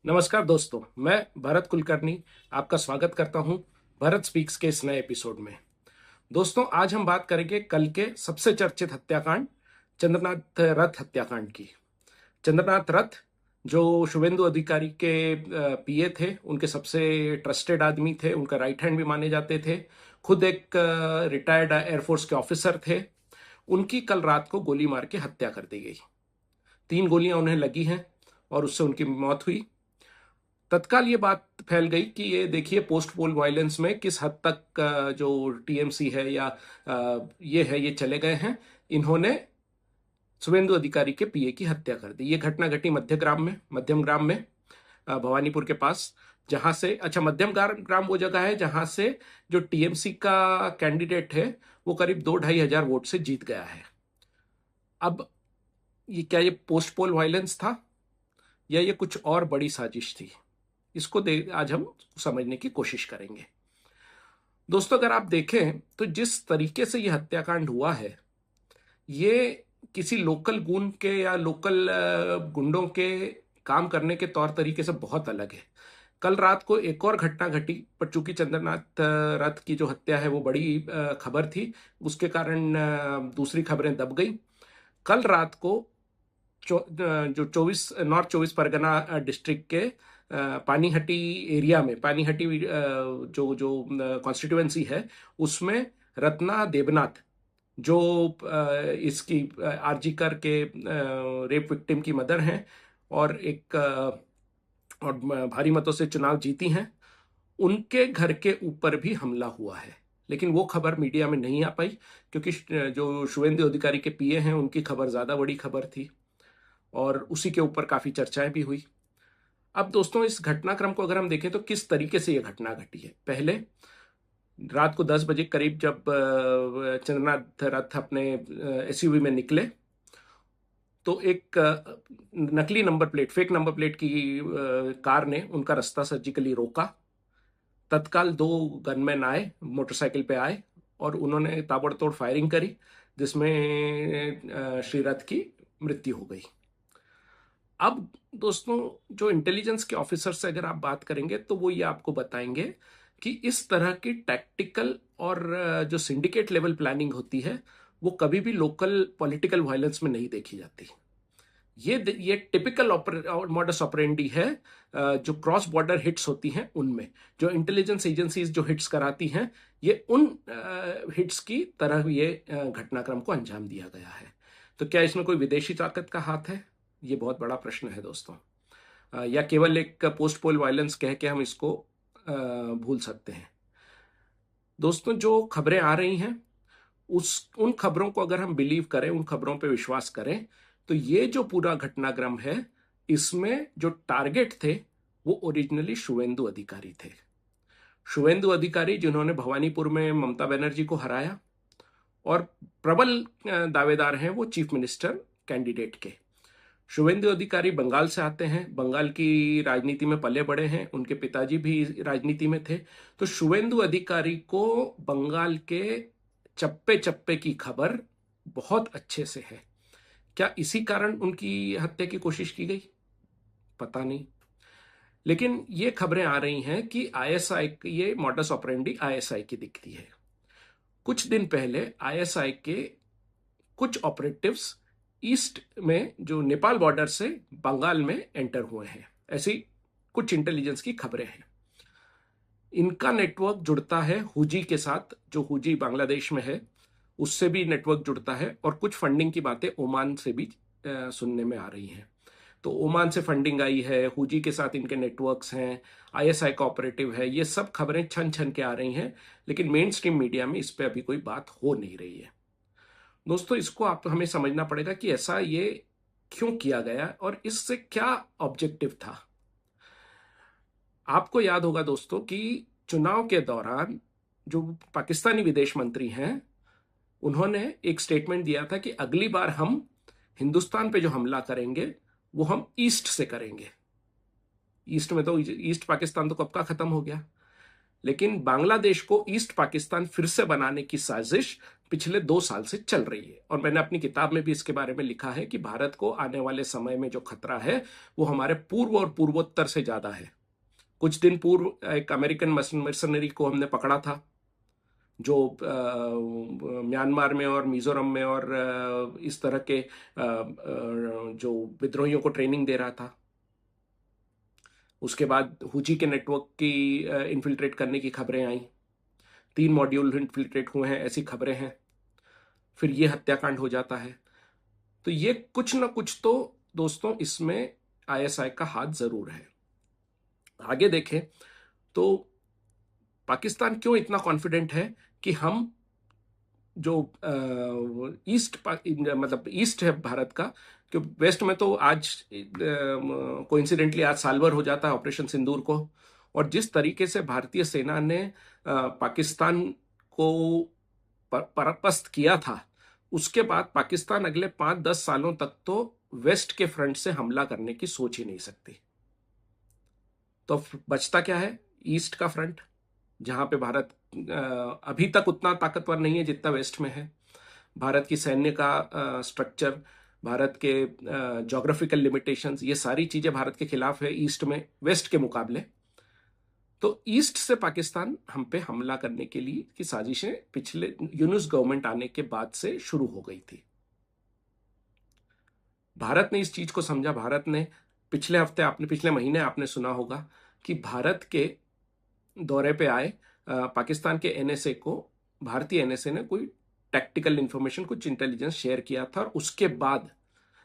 नमस्कार दोस्तों, मैं भरत कुलकर्णी आपका स्वागत करता हूं भरत स्पीक्स के इस नए एपिसोड में। दोस्तों, आज हम बात करेंगे कल के सबसे चर्चित हत्याकांड, चंद्रनाथ रथ हत्याकांड की। चंद्रनाथ रथ जो शुभेंदु अधिकारी के पीए थे, उनके सबसे ट्रस्टेड आदमी थे, उनका राइट हैंड भी माने जाते थे, खुद एक रिटायर्ड एयरफोर्स के ऑफिसर थे। उनकी कल रात को गोली मार के हत्या कर दी गई। 3 गोलियां उन्हें लगी हैं और उससे उनकी मौत हुई। तत्काल ये बात फैल गई कि ये देखिए, पोस्ट पोल वायलेंस में किस हद तक जो टीएमसी है या ये चले गए हैं। इन्होंने शुभेंदु अधिकारी के पीए की हत्या कर दी। ये घटना घटी मध्यम ग्राम में, भवानीपुर के पास। जहां से मध्यम ग्राम वो जगह है जहां से जो टीएमसी का कैंडिडेट है वो करीब 2-2.5 हजार वोट से जीत गया है। अब ये पोस्ट पोल वायलेंस था या ये कुछ और बड़ी साजिश थी? इसको आज हम समझने की कोशिश करेंगे। दोस्तों, अगर आप देखें तो जिस तरीके से यह हत्याकांड हुआ है, ये किसी लोकल गुंड के या लोकल गुंडों के काम करने के तौर तरीके से बहुत अलग है। कल रात को एक और घटना घटी, पर चूंकि चंद्रनाथ रथ की जो हत्या है वो बड़ी खबर थी, उसके कारण दूसरी खबरें दब गई। कल रात को जो नॉर्थ 24 परगना डिस्ट्रिक्ट के पानीहटी एरिया में, पानीहटी जो जो कॉन्स्टिट्यूएंसी है, उसमें रत्ना देवनाथ, जो इसकी आरजी कर के रेप विक्टिम की मदर हैं और और भारी मतों से चुनाव जीती हैं, उनके घर के ऊपर भी हमला हुआ है। लेकिन वो खबर मीडिया में नहीं आ पाई, क्योंकि जो शुभेंदु अधिकारी के पीए हैं उनकी खबर ज्यादा बड़ी खबर थी और उसी के ऊपर काफी चर्चाएं भी हुई। अब दोस्तों, इस घटनाक्रम को अगर हम देखें तो किस तरीके से यह घटना घटी है। पहले रात को 10 बजे करीब जब चंद्रनाथ रथ अपने एसयूवी में निकले, तो एक नकली number plate, fake number plate की कार ने उनका रास्ता सर्जिकली रोका। तत्काल 2 गनमैन आए, मोटरसाइकिल पे आए और उन्होंने ताबड़तोड़ फायरिंग करी, जिसमें श्री रथ की मृत्यु हो गई। अब दोस्तों, जो इंटेलिजेंस के ऑफिसर से अगर आप बात करेंगे तो वो ये आपको बताएंगे कि इस तरह की टैक्टिकल और जो सिंडिकेट लेवल प्लानिंग होती है वो कभी भी लोकल पॉलिटिकल वायलेंस में नहीं देखी जाती। ये टिपिकल मॉडस ऑपरेंडी है जो क्रॉस बॉर्डर हिट्स होती हैं उनमें। जो इंटेलिजेंस एजेंसीज जो हिट्स कराती हैं, ये उन हिट्स की तरह ये घटनाक्रम को अंजाम दिया गया है। तो क्या इसमें कोई विदेशी ताकत का हाथ है? ये बहुत बड़ा प्रश्न है दोस्तों। या केवल एक पोस्ट पोल वायलेंस कह के हम इसको भूल सकते हैं? दोस्तों, जो खबरें आ रही हैं उन खबरों को अगर हम बिलीव करें, उन खबरों पे विश्वास करें, तो ये जो पूरा घटनाक्रम है, इसमें जो टारगेट थे वो ओरिजिनली शुभेंदु अधिकारी थे। शुभेंदु अधिकारी जिन्होंने भवानीपुर में ममता बनर्जी को हराया और प्रबल दावेदार हैं वो चीफ मिनिस्टर कैंडिडेट के। शुभेंदु अधिकारी बंगाल से आते हैं, बंगाल की राजनीति में पले बड़े हैं, उनके पिताजी भी राजनीति में थे। तो शुभेंदु अधिकारी को बंगाल के चप्पे चप्पे की खबर बहुत अच्छे से है। क्या इसी कारण उनकी हत्या की कोशिश की गई? पता नहीं। लेकिन ये खबरें आ रही हैं कि आईएसआई, ये मॉडस ऑपरेंडी आईएसआई की दिखती है। कुछ दिन पहले आईएसआई के कुछ ऑपरेटिव्स ईस्ट में, जो नेपाल बॉर्डर से बंगाल में एंटर हुए हैं, ऐसी कुछ इंटेलिजेंस की खबरें हैं। इनका नेटवर्क जुड़ता है हुजी के साथ, जो हुजी बांग्लादेश में है, उससे भी नेटवर्क जुड़ता है। और कुछ फंडिंग की बातें ओमान से भी सुनने में आ रही हैं। तो ओमान से फंडिंग आई है, हुजी के साथ इनके नेटवर्क्स हैं, आईएसआई का ऑपरेटिव है। ये सब खबरें छन छन के आ रही हैं, लेकिन मेन स्ट्रीम मीडिया में इस पर अभी कोई बात हो नहीं रही है। दोस्तों, इसको हमें समझना पड़ेगा कि ऐसा ये क्यों किया गया और इससे क्या ऑब्जेक्टिव था। आपको याद होगा दोस्तों कि चुनाव के दौरान जो पाकिस्तानी विदेश मंत्री हैं, उन्होंने एक स्टेटमेंट दिया था कि अगली बार हम हिंदुस्तान पे जो हमला करेंगे वो हम ईस्ट से करेंगे। ईस्ट में तो ईस्ट पाकिस्तान तो कब का खत्म हो गया। लेकिन बांग्लादेश को ईस्ट पाकिस्तान फिर से बनाने की साजिश पिछले 2 साल से चल रही है। और मैंने अपनी किताब में भी इसके बारे में लिखा है कि भारत को आने वाले समय में जो खतरा है वो हमारे पूर्व और पूर्वोत्तर से ज्यादा है। कुछ दिन पूर्व एक अमेरिकन मर्सनरी को हमने पकड़ा था, जो म्यांमार में और मिजोरम में और इस तरह के जो विद्रोहियों को ट्रेनिंग दे रहा था। उसके बाद हुजी के नेटवर्क की इन्फिल्ट्रेट करने की खबरें आई, 3 मॉड्यूल इन्फिल्ट्रेट हुए हैं ऐसी खबरें हैं। फिर ये हत्याकांड हो जाता है। तो ये कुछ ना कुछ तो दोस्तों इसमें आईएसआई का हाथ जरूर है। आगे देखें तो पाकिस्तान क्यों इतना कॉन्फिडेंट है कि हम जो मतलब ईस्ट है भारत का, क्योंकि वेस्ट में तो आज कोइंसिडेंटली आज साल भर हो जाता है ऑपरेशन सिंदूर को। और जिस तरीके से भारतीय सेना ने पाकिस्तान को परास्त किया था, उसके बाद पाकिस्तान अगले 5-10 सालों तक तो वेस्ट के फ्रंट से हमला करने की सोच ही नहीं सकती। तो बचता क्या है? ईस्ट का फ्रंट, जहां पे भारत अभी तक उतना ताकतवर नहीं है जितना वेस्ट में है। भारत की सैन्य का स्ट्रक्चर, भारत के ज्योग्राफिकल लिमिटेशंस, ये सारी चीजें भारत के खिलाफ है ईस्ट में वेस्ट के मुकाबले। तो ईस्ट से पाकिस्तान हम पे हमला करने के लिए की साजिशें पिछले यूनुस गवर्नमेंट आने के बाद से शुरू हो गई थी। भारत ने इस चीज को समझा। भारत ने पिछले महीने आपने सुना होगा कि भारत के दौरे पे आए पाकिस्तान के एनएसए को, भारतीय एनएसए ने कोई टैक्टिकल इंफॉर्मेशन, कुछ इंटेलिजेंस शेयर किया था। और उसके बाद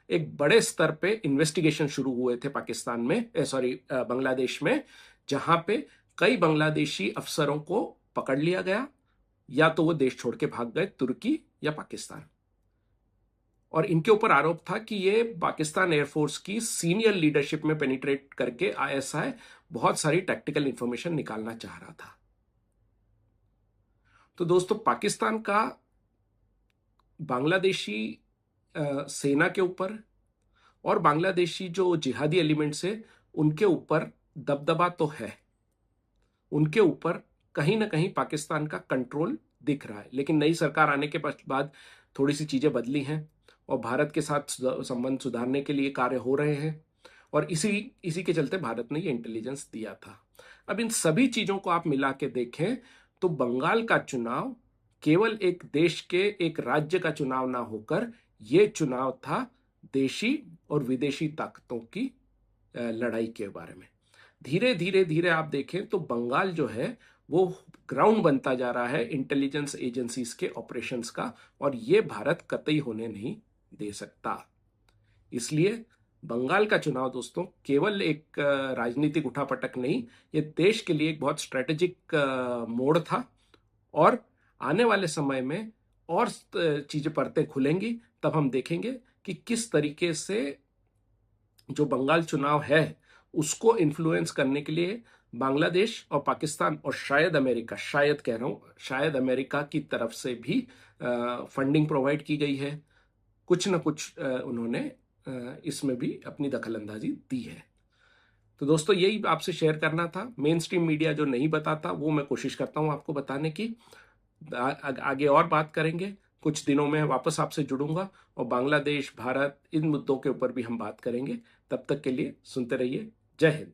एक बड़े स्तर पे इन्वेस्टिगेशन शुरू हुए थे पाकिस्तान में, बांग्लादेश में, जहां पे कई बांग्लादेशी अफसरों को पकड़ लिया गया, या तो वो देश छोड़ के भाग गए तुर्की या पाकिस्तान। और इनके ऊपर आरोप था कि ये पाकिस्तान एयरफोर्स की सीनियर लीडरशिप में पेनिट्रेट करके आईएसआई बहुत सारी टैक्टिकल इंफॉर्मेशन निकालना चाह रहा था। तो दोस्तों, पाकिस्तान का बांग्लादेशी सेना के ऊपर और बांग्लादेशी जो जिहादी एलिमेंट्स है उनके ऊपर दबदबा तो है, उनके ऊपर कहीं ना कहीं पाकिस्तान का कंट्रोल दिख रहा है। लेकिन नई सरकार आने के बाद थोड़ी सी चीजें बदली हैं और भारत के साथ संबंध सुधारने के लिए कार्य हो रहे हैं। और इसी के चलते भारत ने ये इंटेलिजेंस दिया था। अब इन सभी चीजों को आप मिला के देखें तो बंगाल का चुनाव केवल एक देश के, एक राज्य का चुनाव ना होकर ये चुनाव था देशी और विदेशी ताकतों की लड़ाई के बारे में। धीरे धीरे धीरे आप देखें तो बंगाल जो है वो ग्राउंड बनता जा रहा है इंटेलिजेंस एजेंसीज के ऑपरेशंस का, और ये भारत कतई होने नहीं दे सकता। इसलिए बंगाल का चुनाव दोस्तों केवल एक राजनीतिक उठापटक नहीं, ये देश के लिए एक बहुत स्ट्रेटेजिक मोड़ था। और आने वाले समय में और चीजें परतें खुलेंगी, तब हम देखेंगे कि किस तरीके से जो बंगाल चुनाव है उसको इन्फ्लुएंस करने के लिए बांग्लादेश और पाकिस्तान और शायद अमेरिका, शायद कह रहा हूं, शायद अमेरिका की तरफ से भी फंडिंग प्रोवाइड की गई है। कुछ न कुछ उन्होंने इसमें भी अपनी दखलंदाजी दी है। तो दोस्तों, यही आपसे शेयर करना था। मेन स्ट्रीम मीडिया जो नहीं बताता वो मैं कोशिश करता हूं आपको बताने की। आगे और बात करेंगे, कुछ दिनों में वापस आपसे जुड़ूंगा और बांग्लादेश, भारत, इन मुद्दों के ऊपर भी हम बात करेंगे। तब तक के लिए सुनते रहिए। जय हिंद।